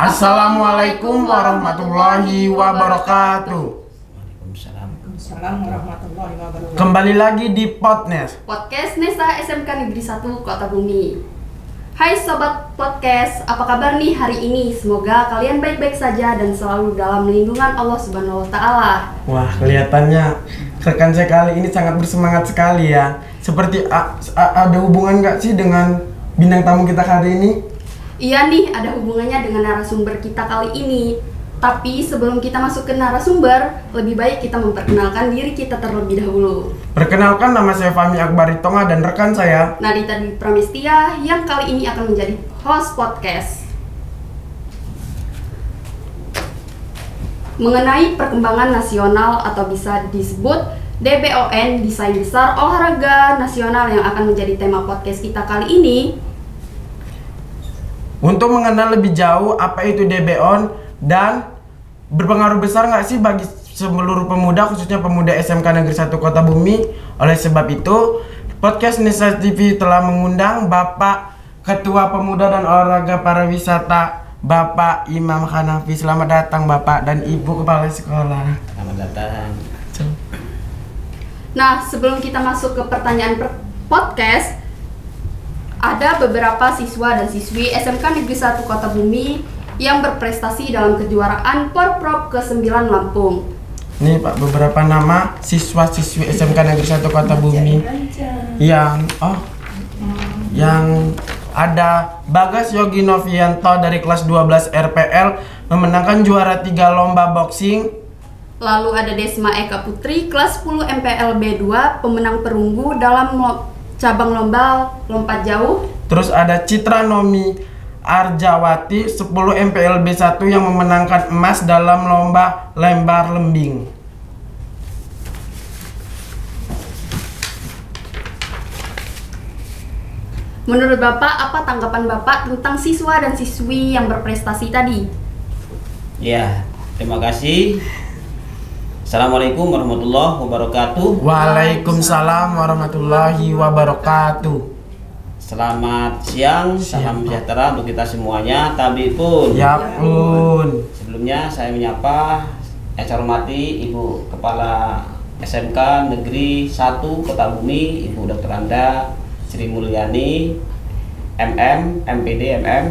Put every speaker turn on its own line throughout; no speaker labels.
Assalamualaikum warahmatullahi wabarakatuh.
Waalaikumsalam warahmatullahi wabarakatuh.
Kembali lagi di
Podcast Nesa SMK Negeri 1 Kota Bumi. Hai Sobat Podcast, apa kabar nih hari ini? Semoga kalian baik-baik saja dan selalu dalam lindungan Allah Subhanahu wa Ta'ala.
Wah, kelihatannya rekan saya kali ini sangat bersemangat sekali ya. Seperti ada hubungan nggak sih dengan bintang tamu kita hari ini?
Iya nih, ada hubungannya dengan narasumber kita kali ini. Tapi sebelum kita masuk ke narasumber, lebih baik kita memperkenalkan diri kita terlebih dahulu.
Perkenalkan, nama saya Fahmi Akbari Tonga dan rekan saya
Nadita Dwi Pramestia yang kali ini akan menjadi host podcast. Mengenai perkembangan nasional atau bisa disebut DBON, Desain Besar Olahraga Nasional yang akan menjadi tema podcast kita kali ini.
Untuk mengenal lebih jauh apa itu DBON dan berpengaruh besar nggak sih bagi seluruh pemuda, khususnya pemuda SMK Negeri 1 Kota Bumi. Oleh sebab itu, Podcast Nesa TV telah mengundang Bapak Ketua Pemuda dan Olahraga Pariwisata, Bapak Imam Hanafi. Selamat datang Bapak dan Ibu Kepala Sekolah.
Selamat datang.
Nah, sebelum kita masuk ke pertanyaan podcast, ada beberapa siswa dan siswi SMK Negeri 1 Kota Bumi yang berprestasi dalam kejuaraan Porprov ke-9 Lampung.
Nih Pak, beberapa nama siswa-siswi SMK Negeri 1 Kota Bumi yang ada Bagas Yogi Novianto dari kelas 12 RPL memenangkan juara 3 lomba boxing.
Lalu ada Desma Eka Putri kelas 10 MPL B2 pemenang perunggu dalam cabang lomba lompat jauh.
Terus ada Citra Nomi Arjawati 10 MPL B1 yang memenangkan emas dalam lomba lembar lembing.
Menurut Bapak, apa tanggapan Bapak tentang siswa dan siswi yang berprestasi tadi?
Ya, terima kasih. Assalamualaikum warahmatullahi wabarakatuh.
Waalaikumsalam warahmatullahi wabarakatuh.
Selamat siang, salam sejahtera untuk kita semuanya. Tabi pun.
Ya pun.
Sebelumnya saya menyapa yang saya hormati Ibu Kepala SMK Negeri 1 Kota Bumi, Ibu Dr. Anda Sri Mulyani MM, MPD MM,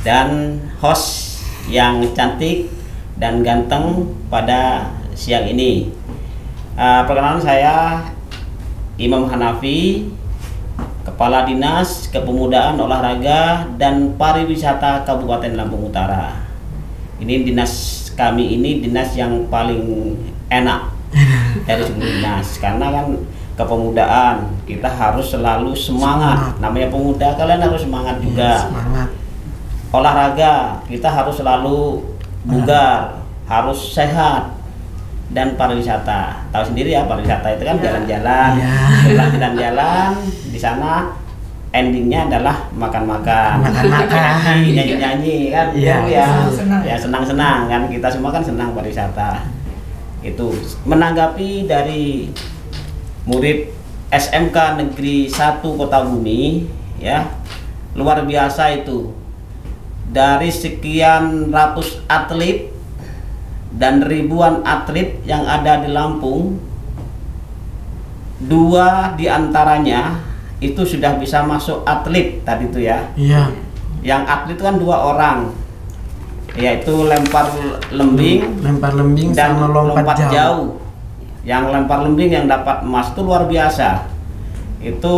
dan host yang cantik dan ganteng pada siang ini. Perkenalan saya Imam Hanafi, Kepala Dinas Kepemudaan Olahraga dan Pariwisata Kabupaten Lampung Utara. Ini dinas kami ini dinas yang paling enak dari seluruh dinas, karena kan kepemudaan kita harus selalu semangat. Namanya pemuda, kalian harus semangat juga.
Semangat.
Olahraga kita harus selalu bugar, harus sehat. Dan pariwisata, tahu sendiri ya, pariwisata itu kan jalan-jalan, jalan-jalan di sana endingnya adalah makan-makan, nyanyi-nyanyi kan, senang-senang kan, kita semua kan senang pariwisata. Itu menanggapi dari murid SMK Negeri 1 Kota Bumi, ya luar biasa itu. Dari sekian ratus atlet dan ribuan atlet yang ada di Lampung, 2 diantaranya itu sudah bisa masuk atlet tadi itu ya.
Iya.
Yang atlet itu kan 2 orang, yaitu lempar lembing dan
sama lompat jauh.
Yang lempar lembing yang dapat emas itu luar biasa. Itu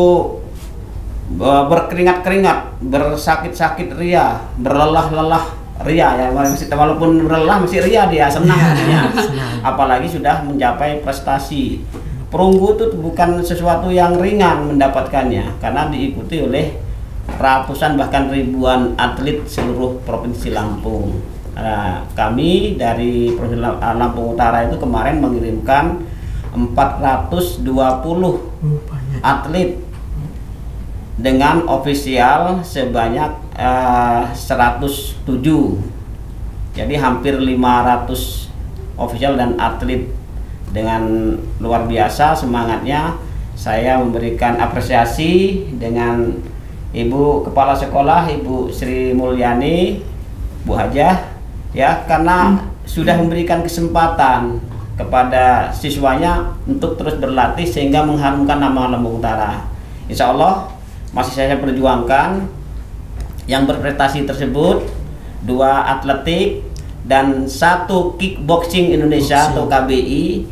berkeringat-keringat, bersakit-sakit ria, berlelah-lelah ria ya, walaupun berlelah masih ria dia, senang ya. Apalagi sudah mencapai prestasi. Perunggu itu bukan sesuatu yang ringan mendapatkannya, karena diikuti oleh ratusan bahkan ribuan atlet seluruh provinsi Lampung. Kami dari Provinsi Lampung Utara itu kemarin mengirimkan 420 atlet dengan ofisial sebanyak 107. Jadi hampir 500 ofisial dan atlet. Dengan luar biasa semangatnya, saya memberikan apresiasi dengan Ibu Kepala Sekolah, Ibu Sri Mulyani, Bu Hajah ya, karena sudah memberikan kesempatan kepada siswanya untuk terus berlatih sehingga mengharumkan nama Lampung Utara. Insya Allah masih saya perjuangkan yang berprestasi tersebut, 2 atletik dan 1 kickboxing Indonesia atau KBI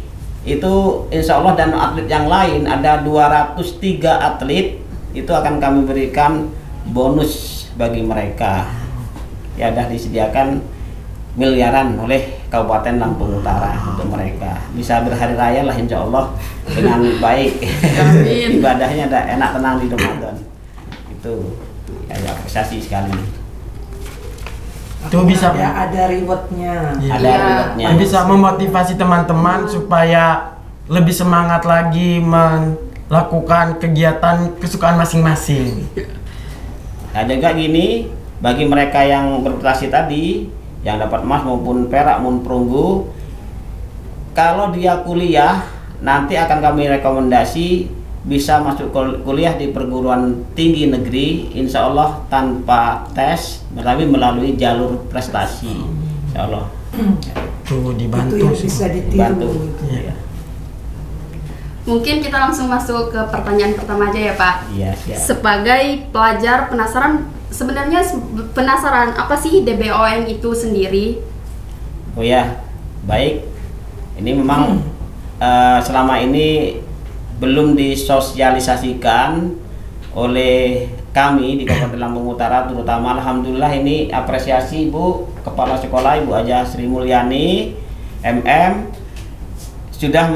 itu insya Allah, dan atlet yang lain ada 203 atlet itu akan kami berikan bonus bagi mereka. Ya sudah disediakan miliaran oleh Kabupaten Lampung Utara untuk mereka bisa berhari raya lah insya Allah dengan baik. Ibadahnya ada enak tenang di Ramadan itu ya, apresiasi sekali.
Itu bisa
ya, ada rewardnya.
Ada rewardnya.
Bisa memotivasi teman-teman supaya lebih semangat lagi melakukan kegiatan kesukaan masing-masing.
Nah juga gini, bagi mereka yang berprestasi tadi yang dapat emas maupun perak maupun perunggu, kalau dia kuliah nanti akan kami rekomendasi bisa masuk kuliah di perguruan tinggi negeri, insya Allah tanpa tes, tapi melalui jalur prestasi, insya Allah.
Tuh dibantu,
itu yang bisa ditiru.
Ya.
Mungkin kita langsung masuk ke pertanyaan pertama aja ya Pak.
Iya, siap.
Sebagai pelajar penasaran, sebenarnya penasaran apa sih DBON itu sendiri?
Oh ya, baik. Ini memang selama ini belum disosialisasikan oleh kami di Kabupaten Lampung Utara, terutama alhamdulillah ini apresiasi Bu Kepala Sekolah Ibu Hajah Sri Mulyani MM sudah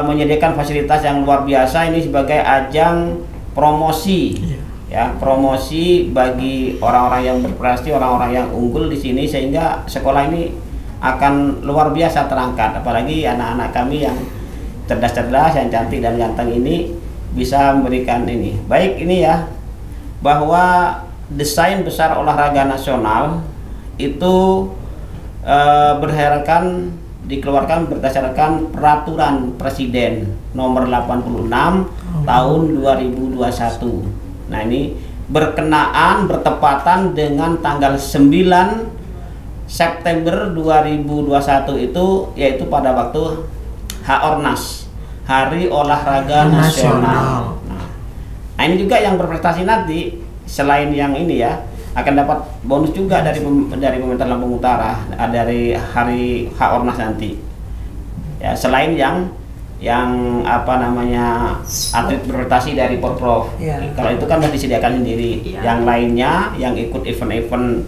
menyediakan fasilitas yang luar biasa ini sebagai ajang promosi. Ya, promosi bagi orang-orang yang berprestasi, orang-orang yang unggul di sini, sehingga sekolah ini akan luar biasa terangkat, apalagi anak-anak kami yang cerdas-cerdas, yang cantik dan ganteng ini bisa memberikan ini. Baik ini ya, bahwa desain besar olahraga nasional itu dikeluarkan berdasarkan peraturan Presiden nomor 86 tahun 2021. Nah ini bertepatan dengan tanggal 9 September 2021 itu, yaitu pada waktu HORNAS, Hari Olahraga Nasional. Nah ini juga yang berprestasi nanti selain yang ini ya akan dapat bonus juga dari pemerintah Lampung Utara dari hari HORNAS nanti. Ya selain yang apa namanya atlet berprestasi dari Porprov. Kalau itu kan sudah disediakan sendiri. Yang lainnya yang ikut event-event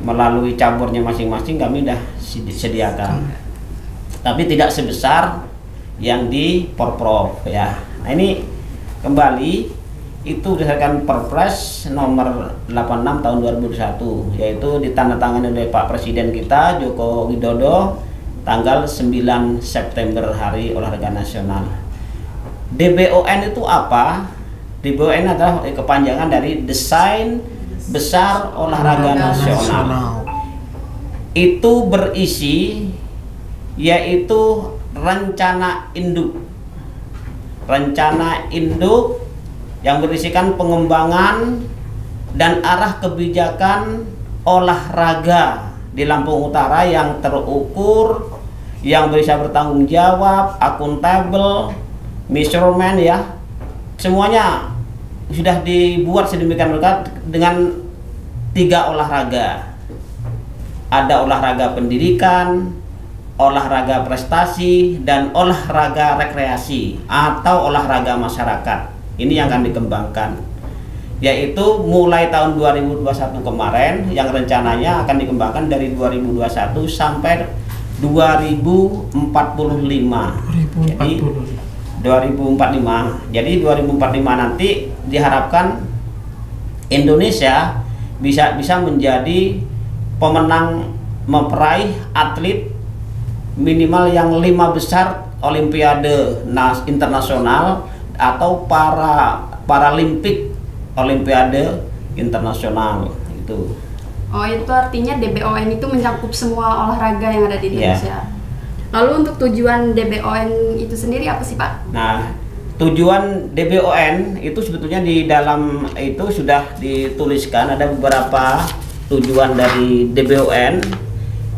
melalui caburnya masing-masing kami sudah disediakan. Tapi tidak sebesar yang di Porprov ya. Nah ini kembali itu berdasarkan Perpres nomor 86 tahun 2021, yaitu ditandatangani oleh Pak Presiden kita Joko Widodo tanggal 9 September Hari Olahraga Nasional. DBON itu apa? DBON adalah kepanjangan dari Desain Besar Olahraga Nasional. Itu berisi yaitu rencana induk yang berisikan pengembangan dan arah kebijakan olahraga di Lampung Utara yang terukur, yang bisa bertanggung jawab, akuntabel, measurement ya, semuanya sudah dibuat sedemikian rupa dengan 3 olahraga. Ada olahraga pendidikan, olahraga prestasi, dan olahraga rekreasi atau olahraga masyarakat. Ini yang akan dikembangkan, yaitu mulai tahun 2021 kemarin yang rencananya akan dikembangkan dari 2021 sampai 2045. Jadi 2045. Jadi 2045 nanti diharapkan Indonesia bisa menjadi pemenang, memperaih atlet minimal yang 5 besar Olimpiade internasional atau Paralimpik Olimpiade internasional itu.
Oh, itu artinya DBON itu mencakup semua olahraga yang ada di Indonesia. Lalu untuk tujuan DBON itu sendiri apa sih Pak?
Nah, tujuan DBON itu sebetulnya di dalam itu sudah dituliskan, ada beberapa tujuan dari DBON.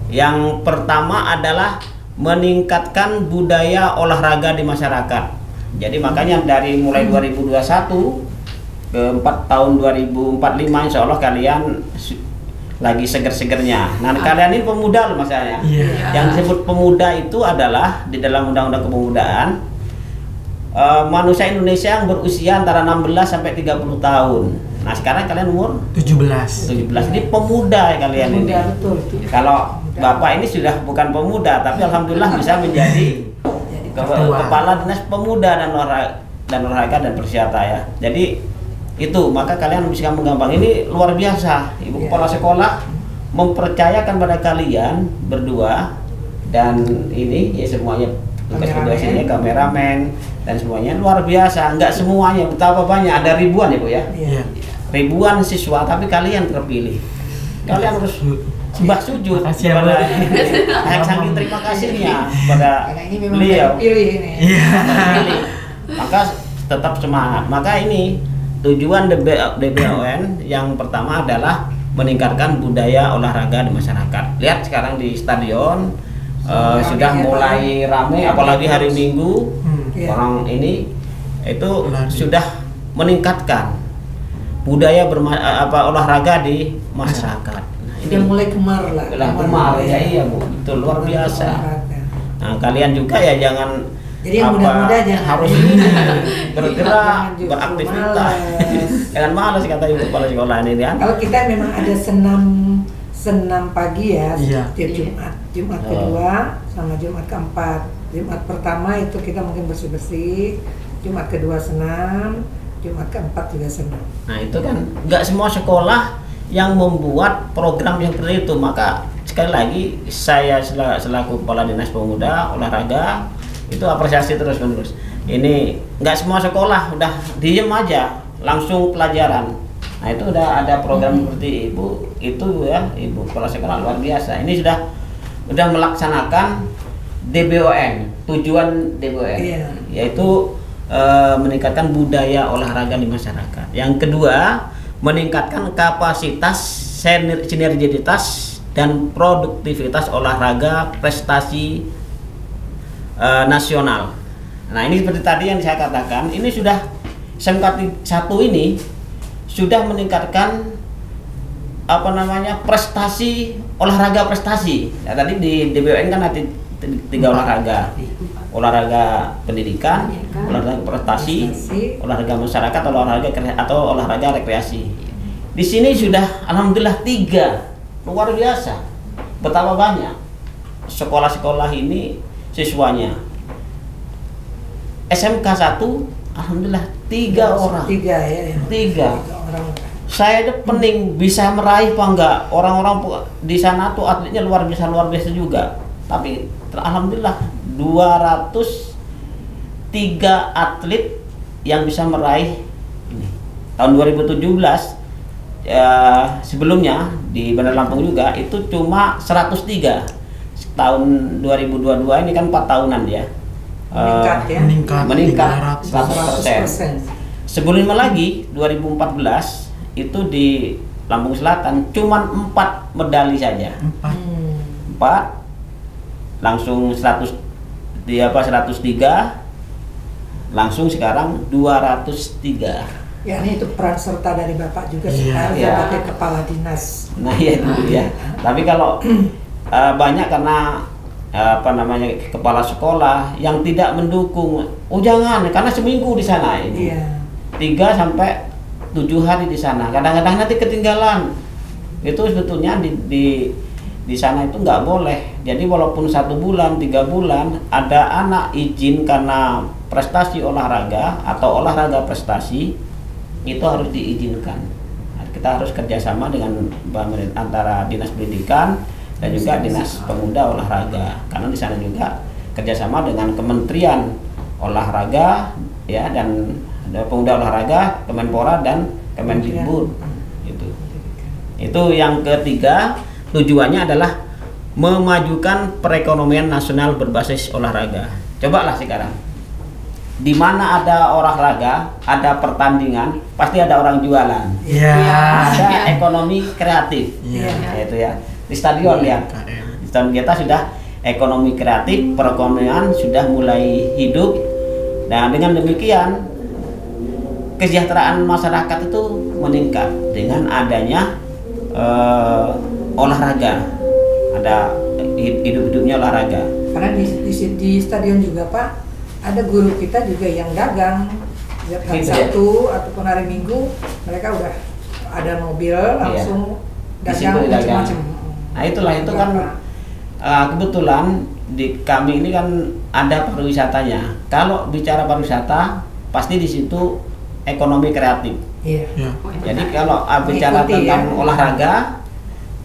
Yang pertama adalah meningkatkan budaya olahraga di masyarakat. Jadi makanya dari mulai 2021 ke tahun 2045 insya Allah kalian lagi seger-segernya. Nah kalian ini pemuda loh masalahnya. Yang disebut pemuda itu adalah di dalam undang-undang kepemudaan manusia Indonesia yang berusia antara 16 sampai 30 tahun. Nah sekarang kalian umur 17 ini pemuda ya kalian ini.
Betul.
Kalau Bapak ini sudah bukan pemuda tapi alhamdulillah bisa menjadi kepala dinas pemuda dan olahraga dan perwisata ya. Jadi itu maka kalian bisa menggampang ini luar biasa. Ibu kepala sekolah mempercayakan pada kalian berdua dan ini ya semuanya tugas-tugasnya kameramen dan semuanya luar biasa. Enggak semuanya, betapa banyak, ada ribuan ya Bu ya. Ribuan siswa tapi kalian terpilih. Kalian harus sembah sujud kepada saking terima kasihnya pada beliau. Maka tetap semangat. Maka ini tujuan DBON yang pertama adalah meningkatkan budaya olahraga di masyarakat. Lihat sekarang di stadion sudah mulai ramai, apalagi hari Minggu orang ini itu sudah meningkatkan budaya olahraga di masyarakat.
Sudah mulai kemar lah.
Kemar ya iya Bu, itu luar biasa. Nah kalian juga ya jangan
jadi yang muda-muda jangan
harus bergerak, beraktivitas. Jangan malas kata ibu kepala sekolah ini kan.
Kalau kita memang ada senam pagi ya, setiap Jumat kedua sama Jumat keempat. Jumat pertama itu kita mungkin bersih-bersih, Jumat kedua senam, Jumat keempat juga senam.
Nah itu kan nggak semua sekolah yang membuat program yang seperti itu. Maka sekali lagi saya selaku kepala dinas pemuda olahraga itu apresiasi terus-menerus. Ini nggak semua sekolah udah diem aja langsung pelajaran. Nah itu udah ada program seperti ibu itu ya, ibu kepala sekolah luar biasa. Ini sudah melaksanakan DBON, tujuan DBON yaitu meningkatkan budaya olahraga di masyarakat. Yang kedua, meningkatkan kapasitas, sinergitas dan produktivitas olahraga prestasi nasional. Nah ini seperti tadi yang saya katakan, ini sudah SMK 1 ini sudah meningkatkan prestasi olahraga prestasi. Ya, tadi di DBON kan ada 3 olahraga pendidikan, olahraga prestasi, olahraga masyarakat, olahraga rekreasi. Di sini sudah alhamdulillah 3, luar biasa. Betapa banyak sekolah-sekolah ini siswanya. SMK 1 alhamdulillah 3 orang. 3 orang. Saya pening bisa meraih apa enggak. Orang-orang di sana tuh atletnya luar biasa juga. Tapi alhamdulillah 203 atlet yang bisa meraih ini. Tahun 2017 sebelumnya di Bandar Lampung juga itu cuma 103. Tahun 2022 ini kan 4 tahunan dia. Meningkat 100%. Sebelumnya lagi 2014 itu di Lampung Selatan cuman 4 medali saja. 4 langsung 103 langsung sekarang 203.
Ya ini itu peran serta dari Bapak juga sebagai kepala dinas.
Nah iya itu ya. Tapi kalau banyak karena kepala sekolah yang tidak mendukung. Oh jangan, karena seminggu di sana ini. 3 sampai 7 hari di sana. Kadang-kadang nanti ketinggalan. Itu sebetulnya di sana itu nggak boleh. Jadi walaupun 1 bulan, 3 bulan ada anak izin karena prestasi olahraga atau olahraga prestasi itu harus diizinkan. Kita harus kerjasama dengan antara dinas pendidikan dan juga dinas pemuda olahraga, karena di sana juga kerjasama dengan Kementerian Olahraga ya dan pemuda olahraga, Kemenpora dan Kemendikbud. Itu yang ketiga, tujuannya adalah memajukan perekonomian nasional berbasis olahraga. Cobalah sekarang di mana ada olahraga, ada pertandingan, pasti ada orang jualan.
Iya.
Ada ekonomi kreatif.
Iya.
Itu ya. Di stadion ya. Di stadion kita sudah ekonomi kreatif, perekonomian sudah mulai hidup. Nah, dengan demikian kesejahteraan masyarakat itu meningkat dengan adanya olahraga. Ada hidup-hidupnya olahraga.
Karena di stadion juga Pak, ada guru kita juga yang dagang. Setiap hari
Gitu ya?
Sabtu ataupun hari Minggu mereka udah ada mobil langsung
Di situ
dagang
dagang.
macam-macam.
Nah itulah itu kan kebetulan di kami ini kan ada pariwisatanya. Kalau bicara pariwisata pasti di situ ekonomi kreatif.
Iya.
Iya.
Jadi kalau bicara
Mengikuti,
tentang
ya.
olahraga,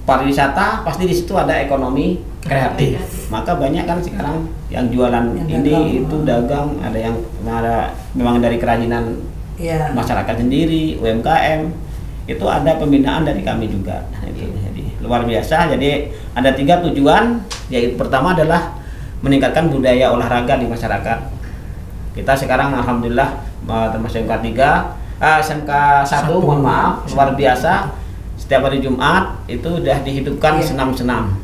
pariwisata pasti di situ ada ekonomi kreatif. Maka banyak kan sekarang yang jualan
Yang
ini
dagang.
itu dagang, ada yang memang dari kerajinan
Iya.
masyarakat sendiri, UMKM. Itu ada pembinaan dari kami juga. Nah, itu jadi luar biasa. Jadi ada 3 tujuan, yaitu pertama adalah meningkatkan budaya olahraga di masyarakat. Kita sekarang alhamdulillah termasuk SMK 3, SMK 1 mohon maaf, luar biasa. Setiap hari Jumat itu udah dihidupkan
Iya.
senam-senam.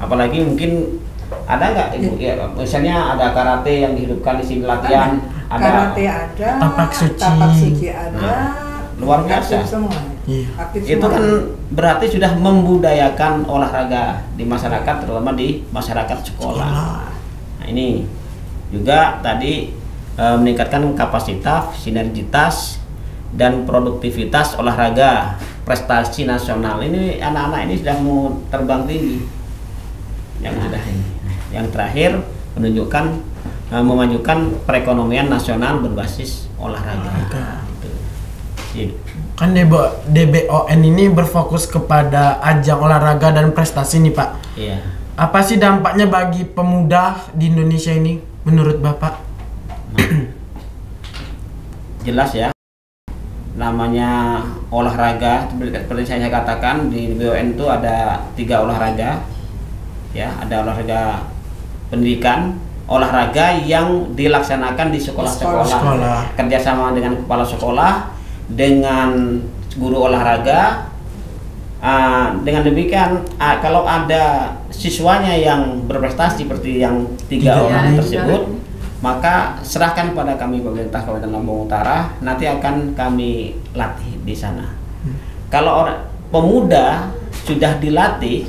Apalagi mungkin ada nggak Ibu ya, misalnya ada karate yang dihidupkan di sini latihan, ada
Karate ada,
Tapak suci.
ada,
Nah, luar biasa.
aktif semua.
Iya.
Aktif
itu
semua.
kan berarti sudah membudayakan olahraga di masyarakat, terutama di masyarakat sekolah. Nah, ini juga tadi meningkatkan kapasitas, sinergitas dan produktivitas olahraga, prestasi nasional. Ini anak-anak ini sudah mau terbang tinggi. Yang sudah ini. Yang terakhir menunjukkan memajukan perekonomian nasional berbasis olahraga. Gitu. Jadi,
Kan DBON ini berfokus kepada ajang olahraga dan prestasi nih Pak.
iya.
Apa sih dampaknya bagi pemuda di Indonesia ini menurut Bapak?
Jelas ya, namanya olahraga seperti saya katakan di BUN itu ada 3 olahraga ya, ada olahraga pendidikan, olahraga yang dilaksanakan di sekolah-sekolah,
Sekolah.
kerjasama dengan kepala sekolah, dengan guru olahraga. Dengan demikian kalau ada siswanya yang berprestasi seperti yang 3 orang tersebut, maka serahkan kepada kami pemerintah Kabupaten Lampung Utara, nanti akan kami latih di sana. Kalau pemuda sudah dilatih,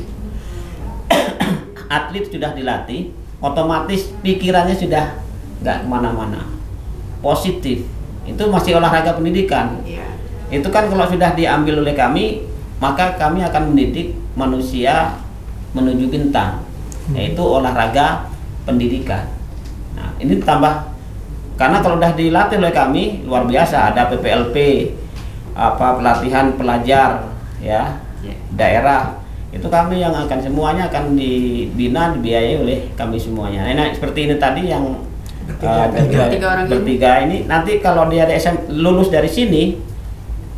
atlet sudah dilatih, otomatis pikirannya sudah nggak kemana-mana, positif. Itu masih olahraga pendidikan.
Iya.
Itu kan kalau sudah diambil oleh kami, maka kami akan mendidik manusia menuju bintang, yaitu olahraga pendidikan. Nah, ini tambah karena kalau sudah dilatih oleh kami luar biasa, ada PPLP, pelatihan pelajar ya, daerah. Itu kami yang akan semuanya akan dibina, dibiayai oleh kami semuanya. Nah, seperti ini tadi yang bertiga ini nanti kalau dia ada lulus dari sini,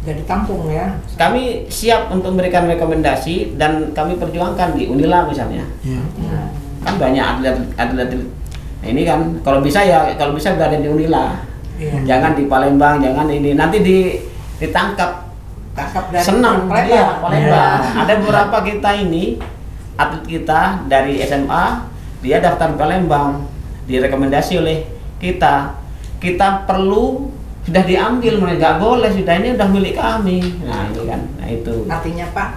Jadi tampung ya.
kami siap untuk memberikan rekomendasi dan kami perjuangkan di Unila misalnya.
Iya.
Kan banyak atlet. Nah, ini kan kalau bisa berada di Unila.
Iya.
Jangan di Palembang, jangan ini nanti ditangkap.
Tangkap dari
Senang
Palembang.
dia Palembang.
Iya.
Ada beberapa kita ini atlet kita dari SMA, dia daftar Palembang, direkomendasi oleh kita. Kita perlu sudah diambil, nggak boleh, sudah ini udah milik kami. Nah ini kan, nah itu.
Artinya Pak,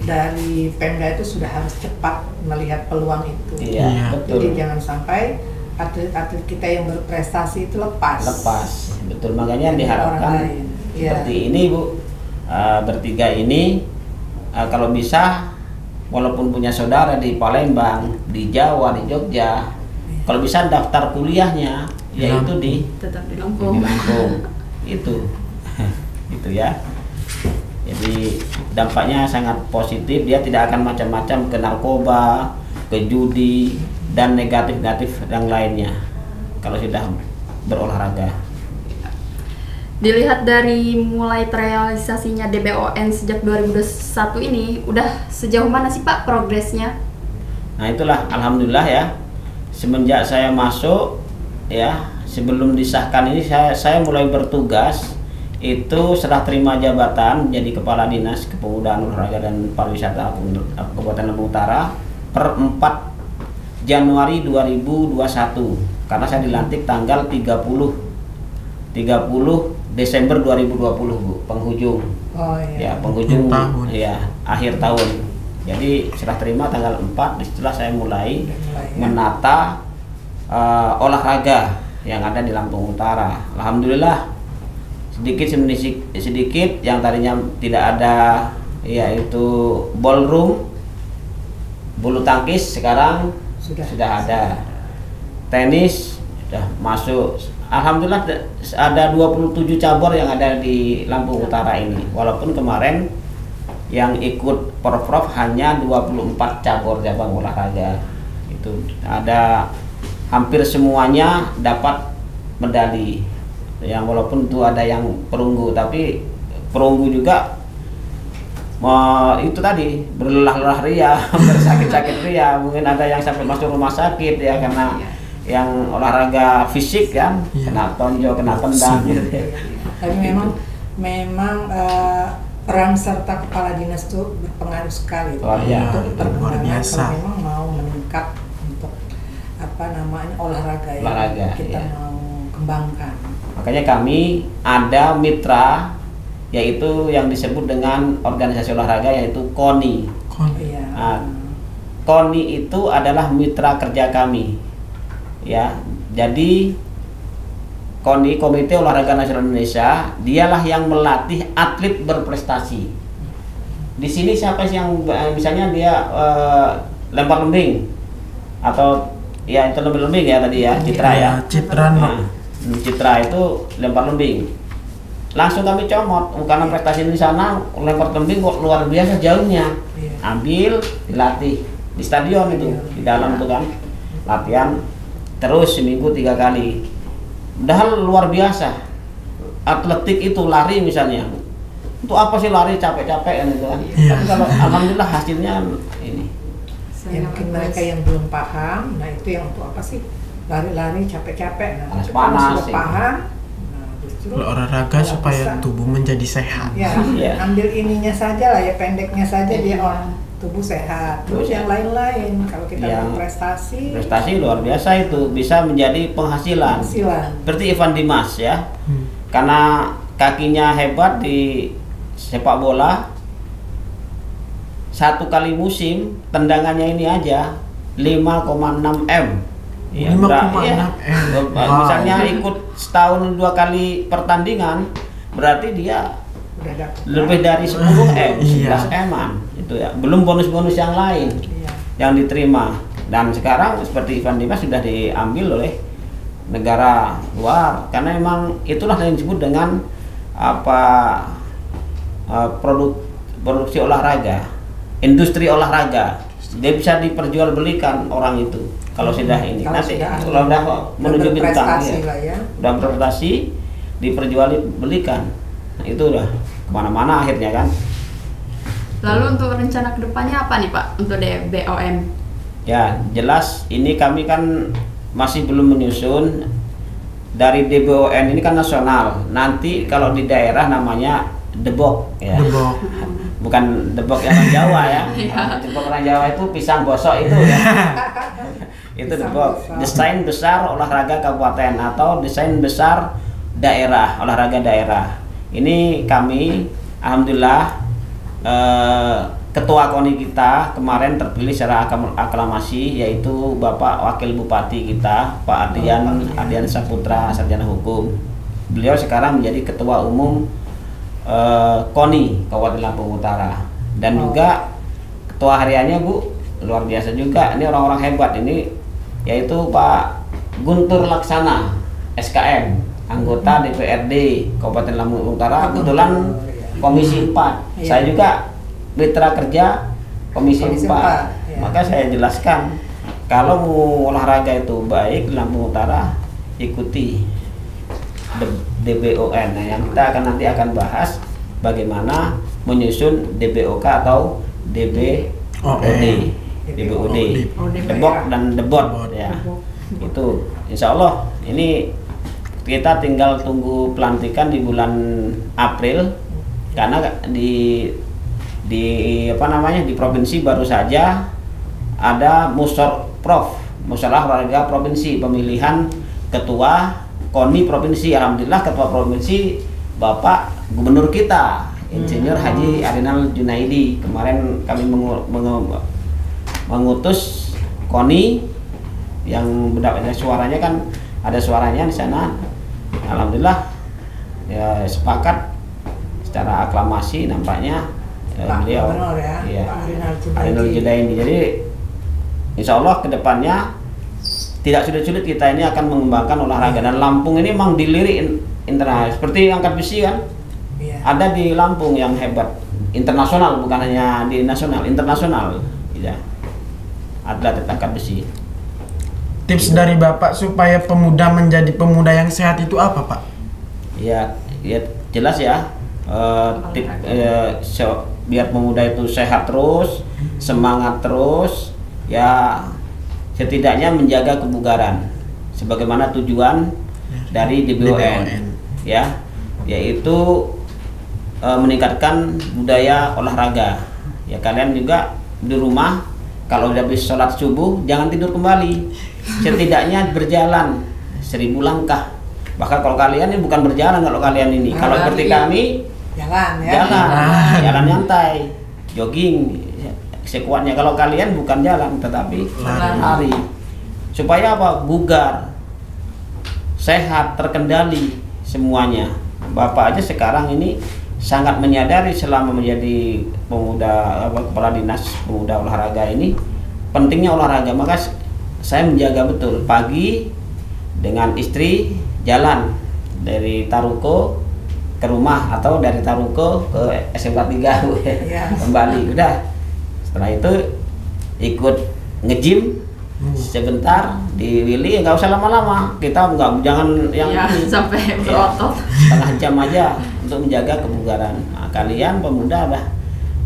dari Pemda itu sudah harus cepat melihat peluang itu.
Iya,
Iya.
betul.
Jadi jangan sampai atlet-atlet kita yang berprestasi itu lepas.
Betul, makanya
Dari
diharapkan
orang lain. Iya.
seperti ini Bu, bertiga ini kalau bisa walaupun punya saudara di Palembang, di Jawa, di Jogja, kalau bisa daftar kuliahnya yaitu di
Tetap di
di
Lampung.
Lampung. Itu ya. Jadi dampaknya sangat positif, dia tidak akan macam-macam ke narkoba, ke judi dan negatif-negatif yang lainnya kalau sudah berolahraga.
Dilihat dari mulai terrealisasinya DBON sejak 2021 ini, udah sejauh mana sih Pak progresnya?
Nah itulah alhamdulillah ya, semenjak saya masuk ya sebelum disahkan ini saya mulai bertugas itu serah terima jabatan jadi Kepala Dinas Kepemudaan Olahraga dan Pariwisata Kabupaten Lampung Utara per 4 Januari 2021 karena saya dilantik tanggal 30 Desember 2020 Bu, penghujung.
Oh iya.
Ya, penghujung
tahun.
ya, akhir tahun. Jadi serah terima tanggal 4, disitulah saya mulai menata olahraga yang ada di Lampung Utara. Alhamdulillah sedikit yang tadinya tidak ada, yaitu ballroom, bulu tangkis sekarang sudah ada, tenis sudah masuk. Alhamdulillah ada 27 cabur yang ada di Lampung Utara ini. Walaupun kemarin yang ikut Porprov hanya 24 cabur cabang olahraga. Itu ada hampir semuanya dapat medali. Yang walaupun itu ada yang perunggu, tapi perunggu juga itu tadi berlelah-lelah ria, bersakit-sakit ria, mungkin ada yang sampai masuk rumah sakit ya karena yang olahraga fisik kan, kena tonjol, kena tendang gitu.
Tapi memang peran serta kepala dinas itu berpengaruh sekali
luar
biasa.
Kalau memang mau meningkat untuk olahraga yang kita mau kembangkan.
Makanya kami ada mitra yaitu yang disebut dengan organisasi olahraga yaitu KONI. Nah, KONI itu adalah mitra kerja kami. Ya, jadi KONI, Komite Olahraga Nasional Indonesia, dialah yang melatih atlet berprestasi. Di sini siapa sih yang misalnya dia lempar lembing atau ya itu lembing ya tadi ya, Citra ya. Citra itu lempar lembing. Langsung kami comot karena prestasi di sana lempar lembing kok luar biasa jauhnya. Ambil, dilatih di stadion itu, di dalam itu kan. Latihan terus seminggu 3 kali. Padahal luar biasa. Atletik itu lari misalnya. Untuk apa sih lari capek-capek kan itu kan. Tapi kalau alhamdulillah hasilnya ini.
Mungkin mereka yang belum paham, nah itu yang untuk apa sih? Lari-lari capek-capek. Nah,
panas
sudah paham. Nah, justru
olahraga supaya tubuh menjadi sehat.
Ya, ambil ininya saja lah ya, pendeknya saja dia tubuh sehat. Terus yang lain-lain kalau kita berprestasi.
Prestasi luar biasa itu bisa menjadi penghasilan. Seperti Ivan Dimas ya. Karena kakinya hebat di sepak bola. 1 kali musim tendangannya ini aja 5,6 M. Ya,
5,6 M.
Misalnya ikut setahun 2 kali pertandingan, berarti dia lebih dari 10 M, 11 M-an itu ya. Belum bonus-bonus yang lain yang diterima. Dan sekarang seperti Ivan Dimas sudah diambil oleh negara luar karena memang itulah yang disebut dengan produksi olahraga, industri olahraga. Dia bisa diperjualbelikan orang itu kalau sudah ini nanti kalau sudah menuju bintang ya. Udah berprestasi diperjualbelikan. Nah, itu udah kemana-mana akhirnya kan.
Lalu untuk rencana kedepannya apa nih Pak untuk BOM?
Ya jelas ini kami kan masih belum menyusun. Dari DBON ini kan nasional. Nanti kalau di daerah namanya debok ya. Debok. Bukan debok yang orang Jawa ya. Debok orang Jawa itu pisang gosok itu ya. Itu debok. Desain besar olahraga kabupaten atau desain besar daerah, olahraga daerah. Ini kami alhamdulillah ketua KONI kita kemarin terpilih secara aklamasi yaitu Bapak Wakil Bupati kita Pak Ardian Saputra Sarjana Hukum. Beliau sekarang menjadi ketua umum KONI Kabupaten Lampung Utara dan juga ketua hariannya Bu luar biasa juga. Ini orang-orang hebat ini yaitu Pak Guntur Laksana SKM anggota DPRD Kabupaten Lampung Utara kebetulan Komisi 4. Saya juga mitra kerja Komisi 4. Ya. Maka saya jelaskan kalau mau olahraga itu baik di Lampung Utara ikuti DBON. Nah, yang kita nanti akan bahas bagaimana menyusun DBOK atau DBOD, Debok dan Debot ya. Itu insya Allah ini kita tinggal tunggu pelantikan di bulan April, karena di apa namanya, di provinsi baru saja ada musyawarah olahraga provinsi, pemilihan ketua KONI provinsi. Alhamdulillah ketua provinsi Bapak Gubernur kita Insinyur Haji Arinal Junaidi. Kemarin kami mengutus KONI yang mendapatkan suaranya, kan ada suaranya di sana. Alhamdulillah ya, sepakat secara aklamasi nampaknya beliau ya, Arinal Junaidi. Jadi insya Allah kedepannya tidak sulit-sulit kita ini akan mengembangkan olahraga, dan Lampung ini memang dilirik internasional seperti angkat besi kan. Ada di Lampung yang hebat internasional, bukan hanya di nasional, internasional ya, atlet angkat besi.
Tips dari Bapak supaya pemuda menjadi pemuda yang sehat itu apa, Pak? Ya
jelas ya, biar pemuda itu sehat terus, semangat terus, ya setidaknya menjaga kebugaran sebagaimana tujuan dari DBON ya, yaitu meningkatkan budaya olahraga. Ya kalian juga di rumah kalau udah habis sholat subuh jangan tidur kembali, setidaknya berjalan 1000 langkah. Bahkan kalau kalian ini bukan berjalan, kalau kalian ini kalau seperti kami jalan nyantai, jogging sekuatnya. Kalau kalian bukan jalan tetapi lari, supaya apa? Bugar, sehat, terkendali semuanya. Bapak aja sekarang ini sangat menyadari selama menjadi pemuda kepala dinas pemuda olahraga ini pentingnya olahraga. Maka saya menjaga betul pagi dengan istri jalan dari Taruko ke rumah atau dari Taruko ke SMK 3 kembali. Udah setelah itu ikut nge-gym sebentar di Willy, nggak usah lama-lama, kita jangan yang
sampai berotot,
setengah jam aja untuk menjaga kebugaran. Nah, kalian pemuda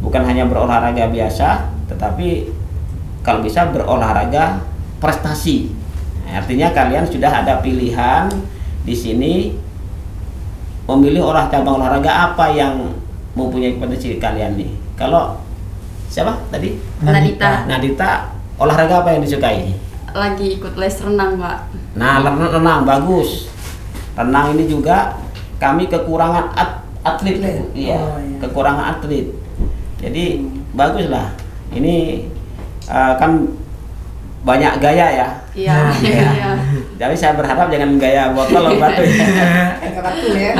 bukan hanya berolahraga biasa, tetapi kalau bisa berolahraga prestasi. Nah, artinya kalian sudah ada pilihan di sini memilih cabang olahraga apa yang mempunyai potensi kalian nih. Kalau siapa tadi? Nadita, olahraga apa yang disukai?
Lagi ikut les renang, Pak.
Nah, renang bagus. Renang ini juga kami kekurangan atlet. Iya, kekurangan atlet. Jadi baguslah. Ini kan banyak gaya ya.
Iya.
Jadi saya berharap jangan gaya botol atau batu ya.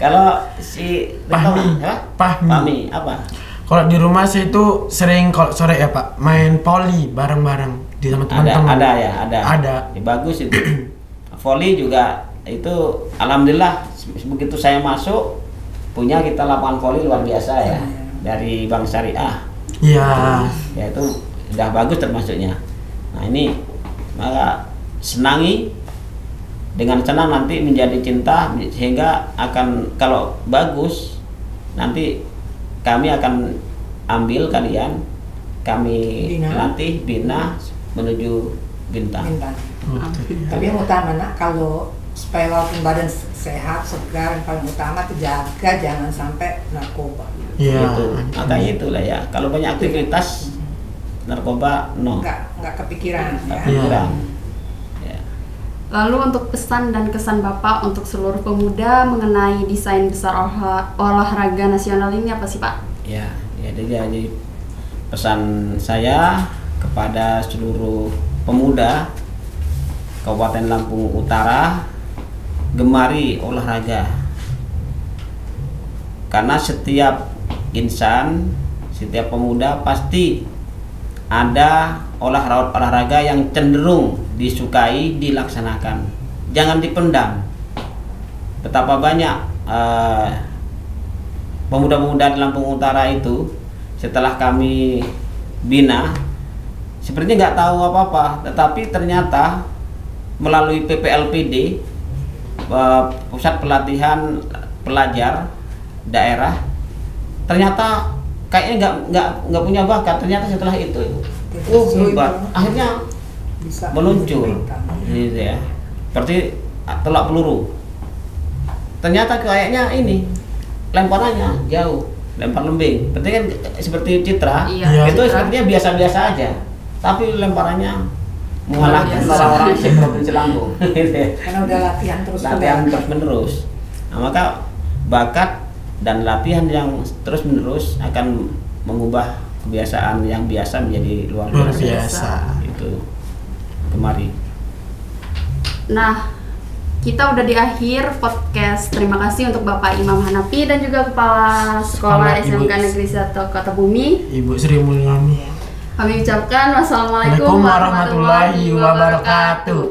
Kalau si Pahmi apa?
Kalau di rumah sih itu sering kalau sore ya Pak, main voli bareng-bareng di teman-teman.
Ada. Ya, bagus itu. Voli juga itu alhamdulillah begitu saya masuk punya kita lapangan voli luar biasa ya dari Bank Syariah.
Iya.
Ya itu udah bagus termasuknya. Nah ini maka senangi dengan senang nanti menjadi cinta, sehingga akan kalau bagus nanti kami akan ambil kalian, kami latih bina menuju bintang.
Tapi yang utama kalau supaya walaupun badan sehat, segar, yang paling utama itu jaga jangan sampai narkoba.
Iya.
Makanya itulah ya. Kalau banyak aktivitas narkoba
nggak kepikiran.
Ya.
Lalu untuk pesan dan kesan Bapak untuk seluruh pemuda mengenai desain besar olahraga nasional ini apa sih Pak?
Ya jadi pesan saya kepada seluruh pemuda Kabupaten Lampung Utara, gemari olahraga. Karena setiap insan, setiap pemuda pasti ada olahraga yang cenderung disukai, dilaksanakan. Jangan dipendam. Betapa banyak pemuda-pemuda di Lampung Utara itu setelah kami bina sepertinya nggak tahu apa-apa, tetapi ternyata melalui PPLPD, Pusat Pelatihan Pelajar Daerah, ternyata kayaknya nggak punya bakat. Ternyata setelah itu hebat, akhirnya bisa meluncur gitu ya. Seperti tolak peluru. Ternyata kayaknya ini lemparannya jauh, lempar lembing. Berarti kan seperti Citra,
Iya,
itu
Citra.
sepertinya biasa-biasa aja. Tapi lemparannya mengalahkan orang-orang Provinsi Lampung.
Karena udah latihan
Terus menerus. Nah, maka bakat dan latihan yang terus menerus akan mengubah kebiasaan yang biasa menjadi luar biasa. Itu kemari.
Nah, kita udah di akhir podcast. Terima kasih untuk Bapak Imam Hanafi dan juga Kepala Sekolah SMK Negeri 1 Kota Bumi,
Ibu Sri Mulyani.
Kami ucapkan wassalamualaikum
Waalaikumsalam warahmatullahi wabarakatuh.